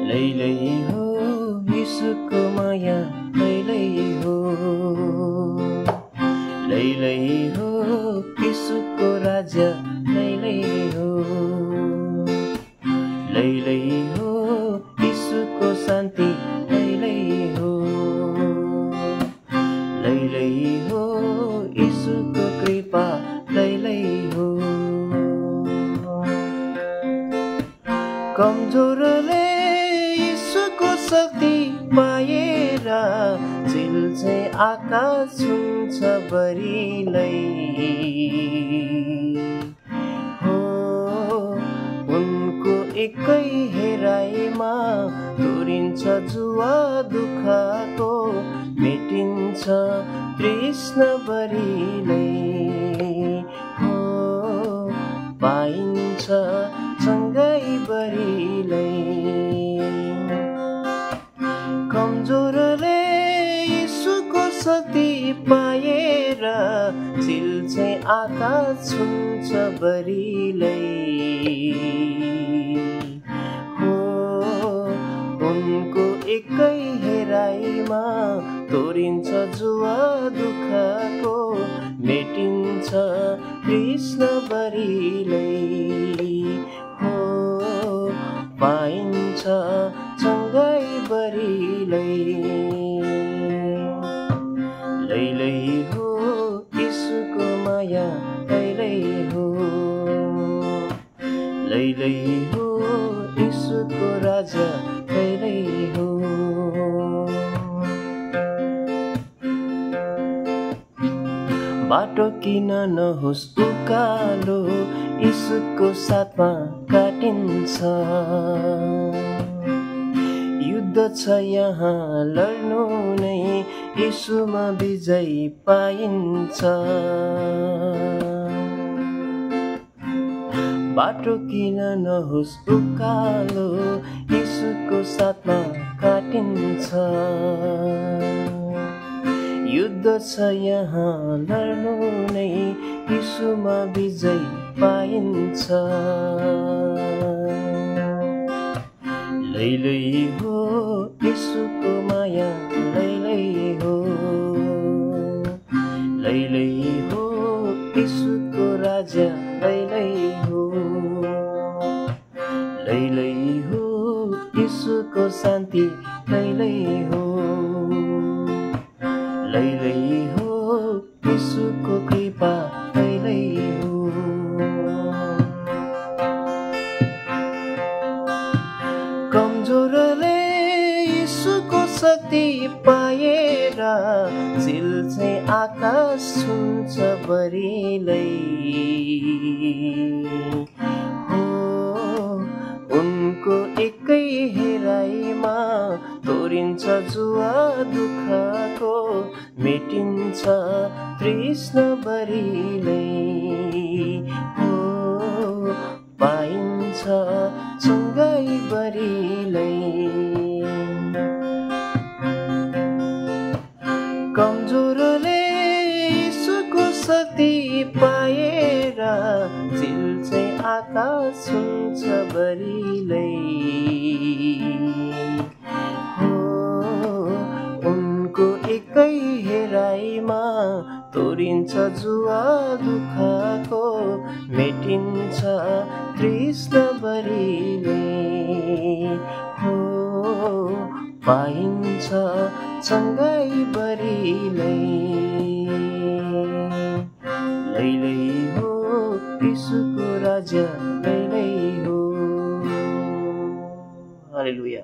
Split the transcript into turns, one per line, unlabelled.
लैलै हो यीशुको माया, लैलै हो, लैलै हो यीशुको राज्य, लैलै हो, लैलै हो यीशुको शान्ति, लैलै हो, लैलै हो यीशुको कृपा, लैलै हो। कमजोरले यीशुको शक्ति पाएर चिल्छे आकाश छुन्छ बरिलै हो। उनको एकै हेराइमा तुरिन्छ जुवा दुःखको, मेटिन्छ तृष्णा बरिलै हो। पाइन्छ सँगै बरिलै। कमजोरले यीशुको शक्ति पाएर चिल्छे आकाश छुन्छ बरिलै हो। उनको एकै हेराइमा तोरिन्छ जुवा दुःखको, मेटिन्छ तृष्णा बरिलै हो। पाइन्छ सँगै बरिलै। लैलै हो यीशुको माया, लैलै हो, लैलै हो यीशुको राज्य, लैलै हो। बाटो किन नहोस् उकालो, यीशुको साथमा काटिन्छ। युद्ध छ यहाँ लड्नु नै, यीशुमा विजय पाइन्छ। बाटो किन नहोस् उकालो, यीशुको साथमा काटिन्छ। युद्ध छ यहाँ लड्नु नै, यीशुमा विजय पाइन्छ। लैलै हो यीशुको माया, लैलै हो, लैलै हो यीशुको राज्य, लैलै हो, लैलै हो यीशुको शान्ति, लैलै हो, लैलै हो यीशुको कृपा, लैलै हो। कमजोरले यीशुको शक्ति पाएर चिल्छे आकाश छुन्छ बरिलै हो। उनको एकै हेराइमा तोरिन्छ जुवा दुःखको, मेटिन्छ तृष्णा बरिलै हो। पाइन्छ सँगै बरिलै। कमजोरले यीशुको शक्ति पाएर चिल्छे आकाश छुन्छ बरिलै हो। उनको एकै हेराइमा तोरिन्छ जुवा दुःखको, मेटिन्छ तृष्णा बरिलै हो। पाइन्छ सँगै बरिलै। लैलै हो यीशुको राज्य, लैलै हो। हालेलुया।